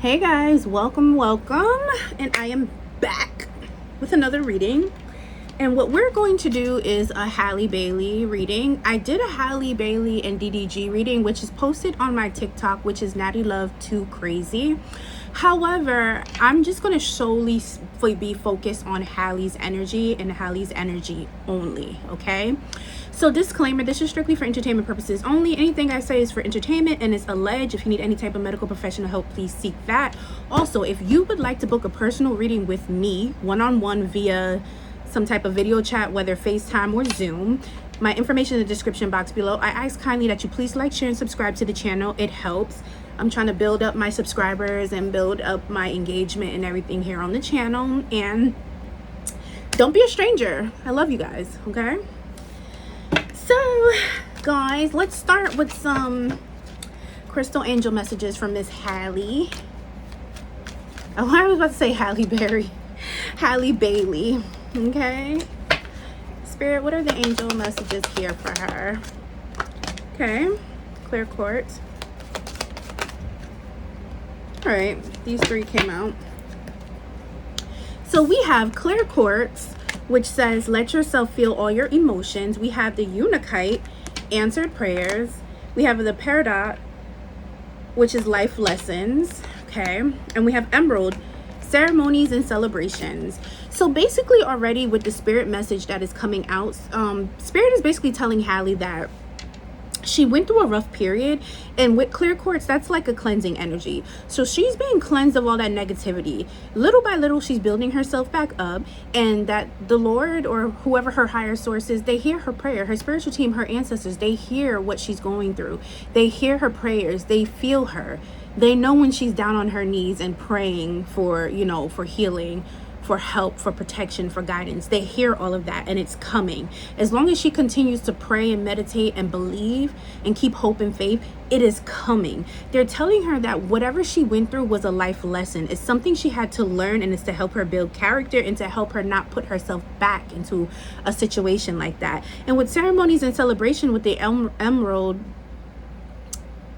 Hey guys, welcome, and I am back with another reading. And what we're going to do is a Halle Bailey reading. I did a Halle Bailey and DDG reading, which is posted on my TikTok, which is Natiluv Twocrazy. However, I'm just going to solely be focused on Halle's energy and Halle's energy only, okay? So disclaimer, this is strictly for entertainment purposes only. Anything I say is for entertainment and is alleged. If you need any type of medical professional help, please seek that. Also, if you would like to book a personal reading with me, one-on-one via some type of video chat, whether FaceTime or Zoom, my information in the description box below. I ask kindly that you please like, share, and subscribe to the channel. It helps. I'm trying to build up my subscribers and build up my engagement and everything here on the channel. And don't be a stranger. I love you guys, okay? So, guys, let's start with some crystal angel messages from Miss Halle. Oh, I was about to say Halle Berry. Halle Bailey, okay? Spirit, what are the angel messages here for her? Okay, clear quartz. All right, these three came out. So we have clear quartz, which says let yourself feel all your emotions. We have the Unakite, answered prayers. We have the Peridot, which is life lessons, okay? And we have Emerald, ceremonies and celebrations. So basically already with the spirit message that is coming out, spirit is basically telling Halle that she went through a rough period, and with clear quartz, that's like a cleansing energy. So she's being cleansed of all that negativity. Little by little, she's building herself back up, and that the Lord or whoever her higher source is, they hear her prayer. Her spiritual team, her ancestors, they hear what she's going through. They hear her prayers. They feel her. They know when she's down on her knees and praying for, you know, for healing, for help, for protection, for guidance. They hear all of that, and it's coming. As long as she continues to pray and meditate and believe and keep hope and faith, it is coming. They're telling her that whatever she went through was a life lesson. It's something she had to learn, and it's to help her build character and to help her not put herself back into a situation like that. And with ceremonies and celebration with the emerald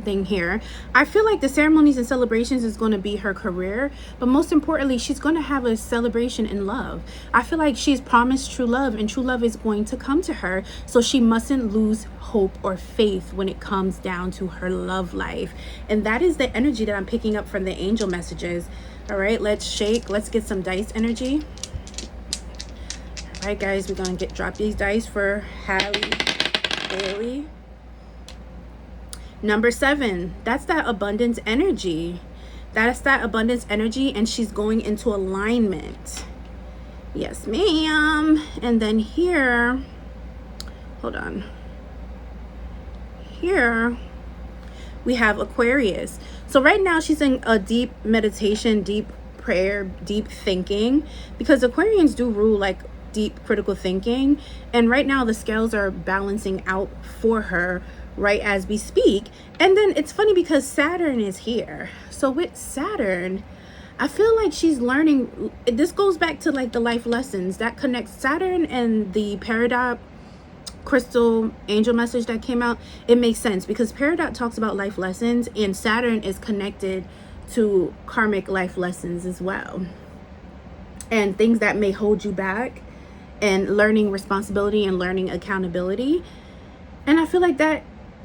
thing here, I feel like the ceremonies and celebrations is going to be her career, but most importantly, she's going to have a celebration in love. I feel like she's promised true love, and true love is going to come to her, so she mustn't lose hope or faith when it comes down to her love life. And that is the energy that I'm picking up from the angel messages. All right, let's shake. Let's get some dice energy. All right, guys, we're going to drop these dice for Halle Bailey. Number 7, that's that abundance energy. That's that abundance energy, and she's going into alignment. Yes, ma'am. And then here, hold on. Here, we have Aquarius. So right now, she's in a deep meditation, deep prayer, deep thinking, because Aquarians do rule like deep critical thinking. And right now, the scales are balancing out for her right as we speak. And then it's funny because Saturn is here. So with Saturn, I feel like she's learning. This goes back to like the life lessons that connects Saturn and the Peridot crystal angel message that came out. It makes sense because Peridot talks about life lessons, and Saturn is connected to karmic life lessons as well, and things that may hold you back, and learning responsibility and learning accountability. And I feel like that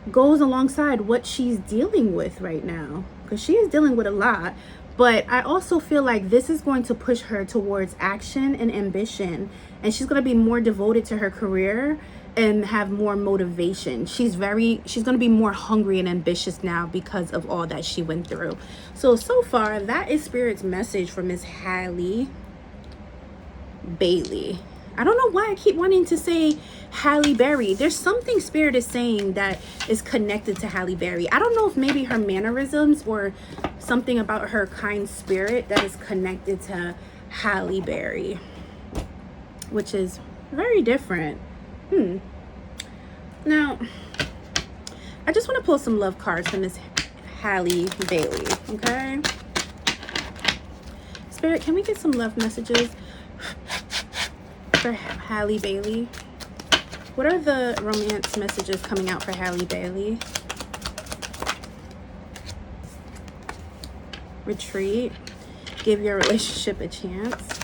goes alongside what she's dealing with right now, because she is dealing with a lot. But I also feel like this is going to push her towards action and ambition, and she's going to be more devoted to her career and have more motivation. She's going to be more hungry and ambitious now because of all that she went through. So far, that is Spirit's message for Miss Halle Bailey. I don't know why I keep wanting to say Halle Berry. There's something Spirit is saying that is connected to Halle Berry. I don't know if maybe her mannerisms or something about her kind spirit that is connected to Halle Berry, which is very different. Now, I just want to pull some love cards from Miss Halle Bailey, okay? Spirit, can we get some love messages for Halle Bailey? What are the romance messages coming out for Halle Bailey? retreat. Give your relationship a chance.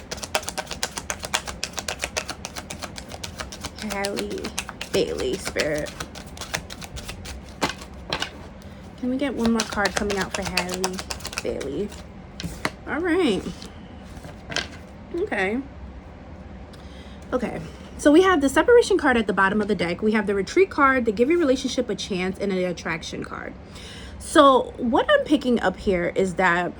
Halle Bailey, Spirit. Can we get one more card coming out for Halle Bailey? All right. Okay. Okay. So we have the separation card at the bottom of the deck. We have the retreat card, the give your relationship a chance, and the attraction card. So what I'm picking up here is that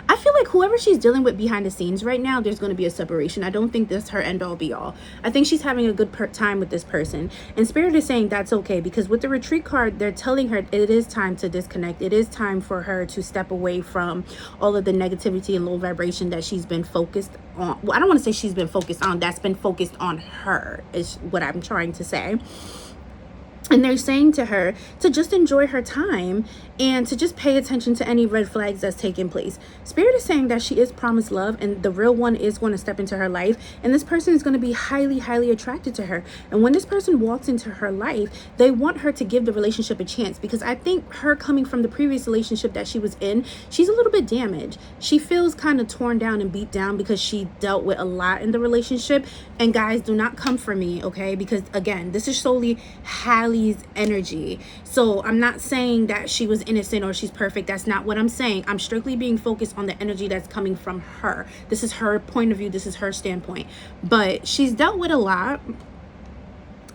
I feel like whoever she's dealing with behind the scenes right now, there's going to be a separation. I don't think this is her end all be all. I think she's having a good time with this person. And Spirit is saying that's okay, because with the retreat card, they're telling her it is time to disconnect. It is time for her to step away from all of the negativity and low vibration that she's been focused on. Well, I don't want to say she's been focused on. That's been focused on her is what I'm trying to say. And they're saying to her to just enjoy her time and to just pay attention to any red flags that's taking place. Spirit is saying that she is promised love and the real one is going to step into her life. And this person is going to be highly, highly attracted to her. And when this person walks into her life, they want her to give the relationship a chance, because I think her coming from the previous relationship that she was in, she's a little bit damaged. She feels kind of torn down and beat down because she dealt with a lot in the relationship. And guys, do not come for me, okay? Because again, this is solely Halle's energy. So I'm not saying that she was innocent or she's perfect. That's not what I'm saying. I'm strictly being focused on the energy that's coming from her. This is her point of view. This is her standpoint. But she's dealt with a lot,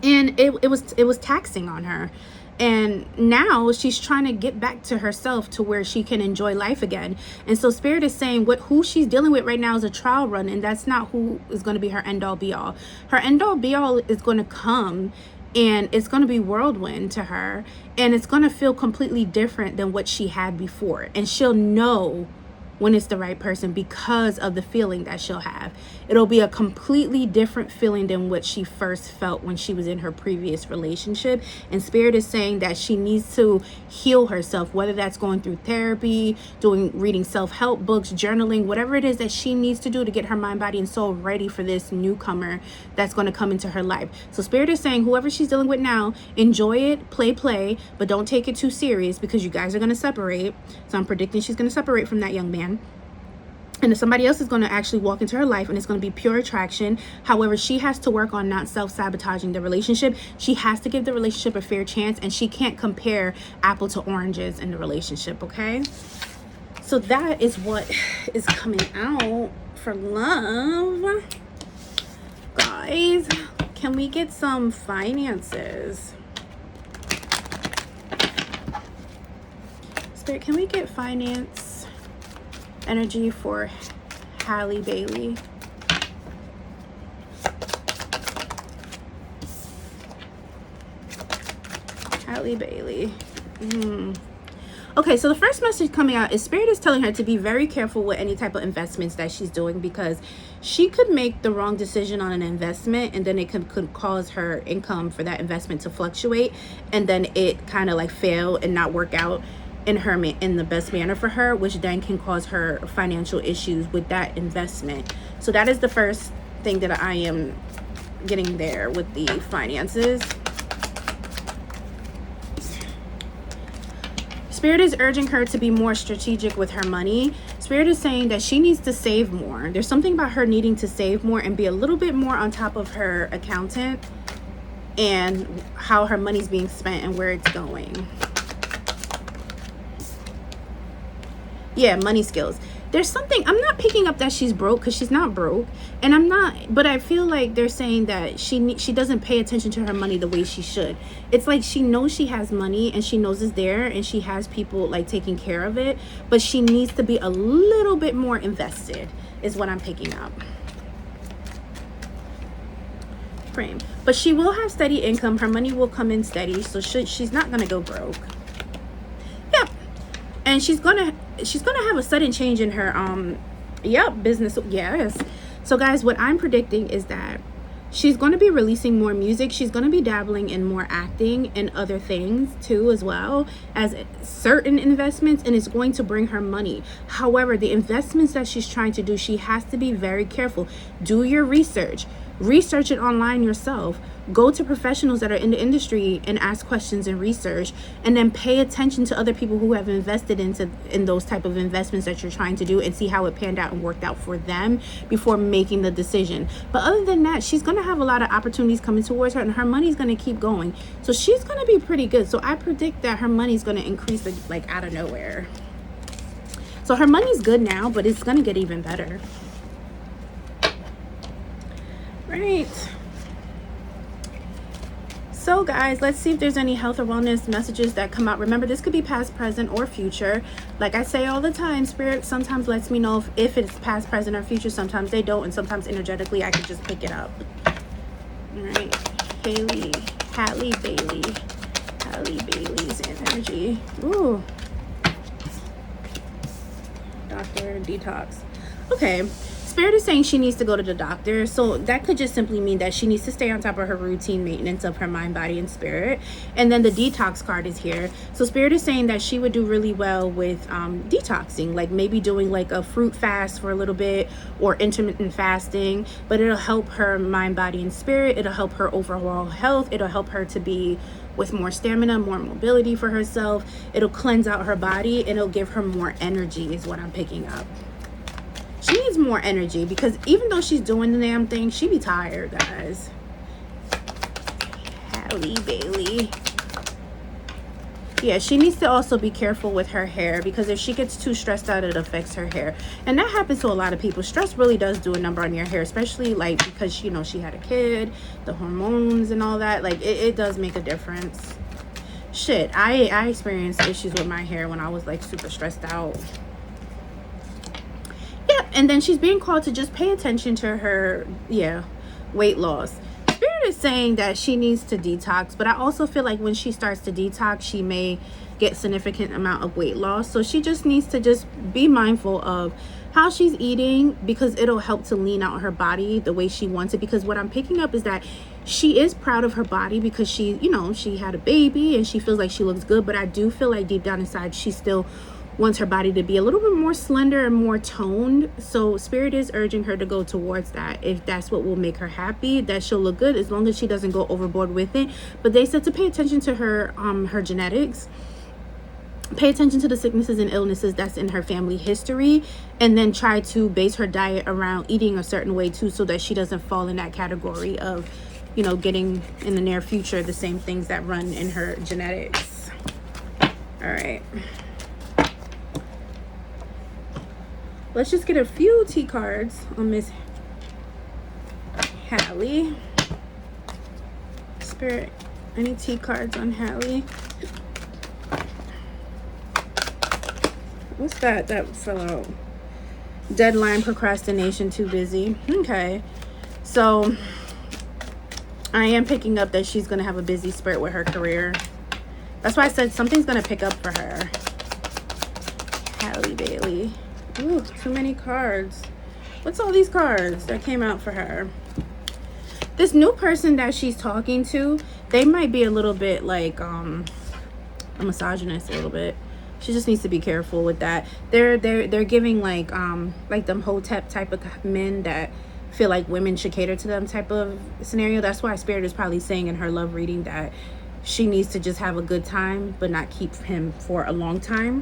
and it was taxing on her. And now she's trying to get back to herself to where she can enjoy life again. And so Spirit is saying who she's dealing with right now is a trial run, and that's not who is going to be her end all be all. Her end all be all is going to come, and it's going to be whirlwind to her, and it's going to feel completely different than what she had before. And she'll know when it's the right person because of the feeling that she'll have. It'll be a completely different feeling than what she first felt when she was in her previous relationship. And Spirit is saying that she needs to heal herself, whether that's going through therapy, reading self-help books, journaling, whatever it is that she needs to do to get her mind, body, and soul ready for this newcomer that's going to come into her life. So Spirit is saying whoever she's dealing with now, enjoy it, play, but don't take it too serious, because you guys are going to separate. So I'm predicting she's going to separate from that young man. And if somebody else is going to actually walk into her life, and it's going to be pure attraction. However, she has to work on not self-sabotaging the relationship. She has to give the relationship a fair chance, and she can't compare apple to oranges in the relationship, okay? So that is what is coming out for love. Guys, can we get some finances? Spirit, can we get finance energy for Halle Bailey? Halle Bailey. Okay, so the first message coming out is Spirit is telling her to be very careful with any type of investments that she's doing, because she could make the wrong decision on an investment, and then it could cause her income for that investment to fluctuate, and then it kind of like fail and not work out in the best manner for her, which then can cause her financial issues with that investment. So that is the first thing that I am getting there with the finances. Spirit is urging her to be more strategic with her money. Spirit is saying that she needs to save more. There's something about her needing to save more and be a little bit more on top of her accountant and how her money's being spent and where it's going. Yeah, money skills. There's something, I'm not picking up that she's broke, because she's not broke, and I'm not, but I feel like they're saying that she doesn't pay attention to her money the way she should. It's like she knows she has money and she knows it's there and she has people like taking care of it, but she needs to be a little bit more invested is what I'm picking up. Frame. But she will have steady income. Her money will come in steady, so she's not going to go broke. Yep. And she's gonna have a sudden change in her business. Yes. So guys, what I'm predicting is that she's going to be releasing more music. She's going to be dabbling in more acting and other things too, as well as certain investments, and it's going to bring her money. However, the investments that she's trying to do, she has to be very careful. Do your research. Research it online yourself. Go to professionals that are in the industry and ask questions and research, and then pay attention to other people who have invested in those type of investments that you're trying to do, and see how it panned out and worked out for them before making the decision. But other than that, she's going to have a lot of opportunities coming towards her, and her money's going to keep going. So she's going to be pretty good. So I predict that her money's going to increase like out of nowhere. So her money's good now, but it's going to get even better. Right. So guys, let's see if there's any health or wellness messages that come out. Remember, this could be past, present, or future. Like I say all the time, Spirit sometimes lets me know if it's past, present, or future. Sometimes they don't, and sometimes energetically I can just pick it up. All right. Halle Bailey's energy. Ooh. Doctor, detox. Okay. Spirit is saying she needs to go to the doctor, so that could just simply mean that she needs to stay on top of her routine maintenance of her mind, body, and spirit. And then the detox card is here, so Spirit is saying that she would do really well with detoxing, like maybe doing like a fruit fast for a little bit, or intermittent fasting. But it'll help her mind, body, and spirit. It'll help her overall health. It'll help her to be with more stamina, more mobility for herself. It'll cleanse out her body, and it'll give her more energy is what I'm picking up. She needs more energy, because even though she's doing the damn thing, she be tired, guys. Halle Bailey. Yeah, she needs to also be careful with her hair, because if she gets too stressed out, it affects her hair. And that happens to a lot of people. Stress really does do a number on your hair, especially like because, you know, she had a kid, the hormones and all that. Like it does make a difference. Shit, I experienced issues with my hair when I was like super stressed out. And then she's being called to just pay attention to her, weight loss. Spirit is saying that she needs to detox, but I also feel like when she starts to detox, she may get significant amount of weight loss. So she just needs to just be mindful of how she's eating, because it'll help to lean out her body the way she wants it. Because what I'm picking up is that she is proud of her body, because she, you know, she had a baby and she feels like she looks good. But I do feel like deep down inside, she still wants her body to be a little bit more slender and more toned. So Spirit is urging her to go towards that. If that's what will make her happy, that she'll look good, as long as she doesn't go overboard with it. But they said to pay attention to her genetics, pay attention to the sicknesses and illnesses that's in her family history, and then try to base her diet around eating a certain way too, so that she doesn't fall in that category of, you know, getting in the near future the same things that run in her genetics. All right. Let's just get a few T cards on Miss Halle. Spirit, any T cards on Halle? What's that? That fell out. Deadline, procrastination, too busy. Okay. So I am picking up that she's going to have a busy spurt with her career. That's why I said something's going to pick up for her. Halle Bailey. Ooh, too many cards. What's all these cards that came out for her? This new person that she's talking to, they might be a little bit like a misogynist a little bit. She just needs to be careful with that. They're giving like them Hotep type of men that feel like women should cater to them type of scenario. That's why Spirit is probably saying in her love reading that she needs to just have a good time, but not keep him for a long time.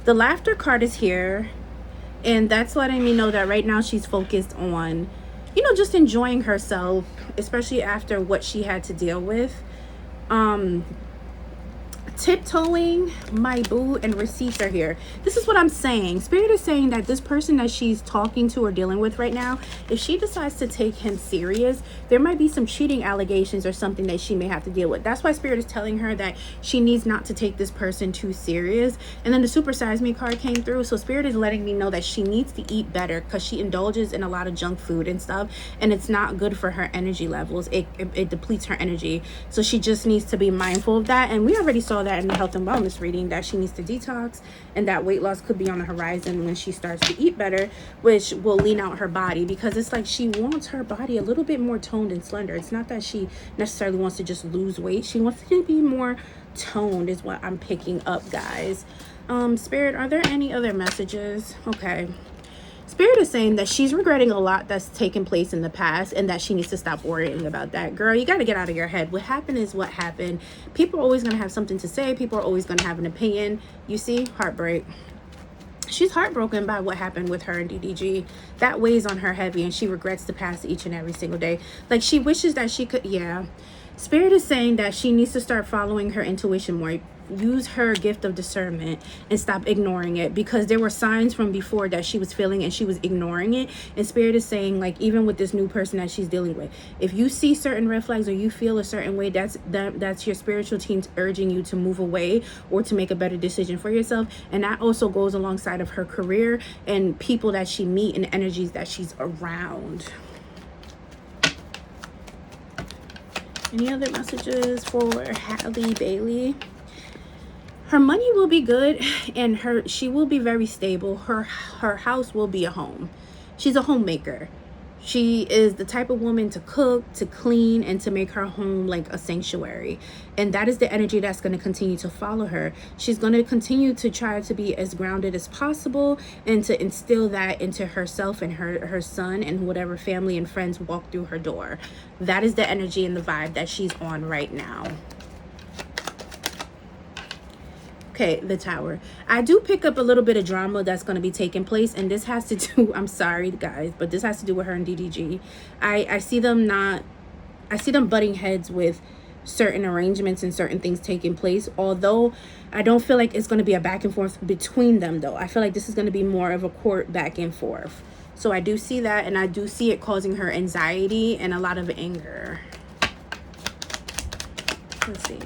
The laughter card is here, and that's letting me know that right now she's focused on, you know, just enjoying herself, especially after what she had to deal with. Tiptoeing, my boo, and receipts are here. This is what I'm saying. Spirit is saying that this person that she's talking to or dealing with right now, if she decides to take him serious, there might be some cheating allegations or something that she may have to deal with. That's why Spirit is telling her that she needs not to take this person too serious. And then the Super Size Me card came through, so Spirit is letting me know that she needs to eat better, because she indulges in a lot of junk food and stuff, and it's not good for her energy levels. It depletes her energy, so she just needs to be mindful of that. And we already saw that in the health and wellness reading, that she needs to detox, and that weight loss could be on the horizon when she starts to eat better, which will lean out her body, because it's like she wants her body a little bit more toned and slender. It's not that she necessarily wants to just lose weight. She wants to be more toned is what I'm picking up, guys. Spirit, are there any other messages? Okay. Spirit is saying that she's regretting a lot that's taken place in the past and that she needs to stop worrying about that. Girl, you got to get out of your head. What happened is what happened. People are always going to have something to say. People are always going to have an opinion. You see, heartbreak. She's heartbroken by what happened with her and DDG. That weighs on her heavy, and she regrets the past each and every single day. Like, she wishes that she could, yeah. Spirit is saying that she needs to start following her intuition more. Use her gift of discernment and stop ignoring it, because there were signs from before that she was feeling and she was ignoring it. And Spirit is saying, like, even with this new person that she's dealing with, if you see certain red flags or you feel a certain way, that's your spiritual teams urging you to move away or to make a better decision for yourself. And that also goes alongside of her career and people that she meet and energies that she's around. Any other messages for Halle Bailey? Her money will be good, and she will be very stable. Her house will be a home. She's a homemaker. She is the type of woman to cook, to clean, and to make her home like a sanctuary. And that is the energy that's going to continue to follow her. She's going to continue to try to be as grounded as possible and to instill that into herself and her son and whatever family and friends walk through her door. That is the energy and the vibe that she's on right now. Okay, the Tower. I do pick up a little bit of drama that's going to be taking place, and this has to do, I'm sorry guys, but this has to do with her and DDG. I see them butting heads with certain arrangements and certain things taking place, although I don't feel like it's going to be a back and forth between them though. I feel like this is going to be more of a court back and forth. So I do see that, and I do see it causing her anxiety and a lot of anger. Let's see.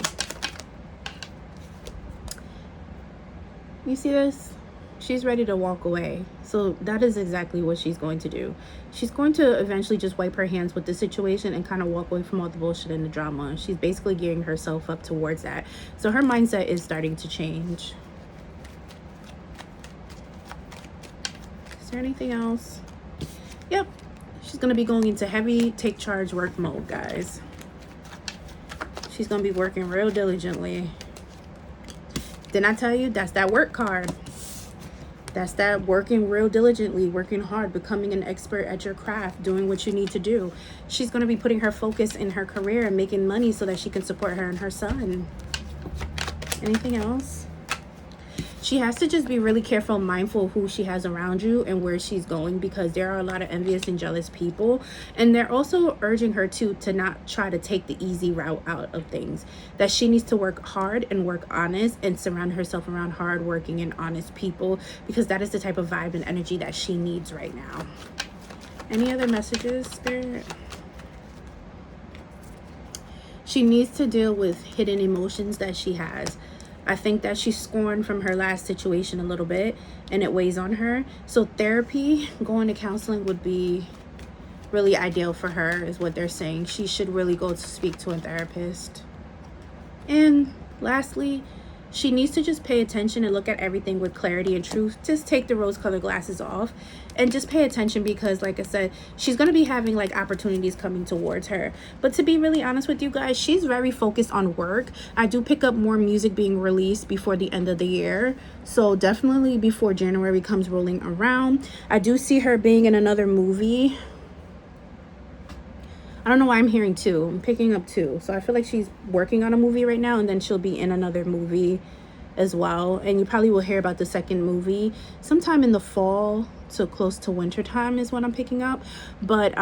You see this? She's ready to walk away. So that is exactly what she's going to do. She's going to eventually just wipe her hands with the situation and kind of walk away from all the bullshit and the drama. She's basically gearing herself up towards that. So her mindset is starting to change. Is there anything else? Yep. She's going to be going into heavy take charge work mode, guys. She's going to be working real diligently. Didn't I tell you? That's that work card. That's that working real diligently, working hard, becoming an expert at your craft, doing what you need to do. She's going to be putting her focus in her career and making money so that she can support her and her son. Anything else? She has to just be really careful and mindful of who she has around you and where she's going, because there are a lot of envious and jealous people. And they're also urging her to not try to take the easy route out of things. That she needs to work hard and work honest and surround herself around hardworking and honest people, because that is the type of vibe and energy that she needs right now. Any other messages, Spirit? She needs to deal with hidden emotions that she has. I think that she's scorned from her last situation a little bit, and it weighs on her. So therapy, going to counseling would be really ideal for her, is what they're saying. She should really go to speak to a therapist. And lastly, she needs to just pay attention and look at everything with clarity and truth. Just take the rose-colored glasses off and just pay attention, because like I said, she's going to be having like opportunities coming towards her. But to be really honest with you guys, she's very focused on work. I do pick up more music being released before the end of the year. So definitely before January comes rolling around. I do see her being in another movie. I don't know why I'm hearing 2. I'm picking up 2. So I feel like she's working on a movie right now, and then she'll be in another movie as well. And you probably will hear about the second movie sometime in the fall, so close to winter time is what I'm picking up. But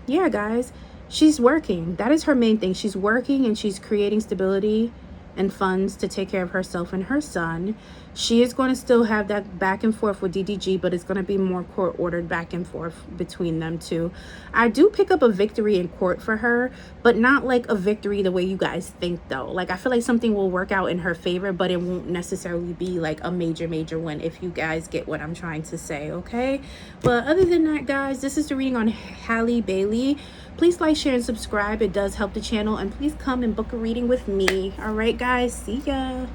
yeah, guys, she's working. That is her main thing. She's working and she's creating stability and funds to take care of herself and her son. She is going to still have that back and forth with DDG, but it's going to be more court ordered back and forth between them two. I do pick up a victory in court for her, but not like a victory the way you guys think though. Like, I feel like something will work out in her favor, but it won't necessarily be like a major win, if you guys get what I'm trying to say, okay? But other than that, guys, this is the reading on Halle Bailey. Please like, share, and subscribe. It does help the channel. And please come and book a reading with me. All right, guys. See ya.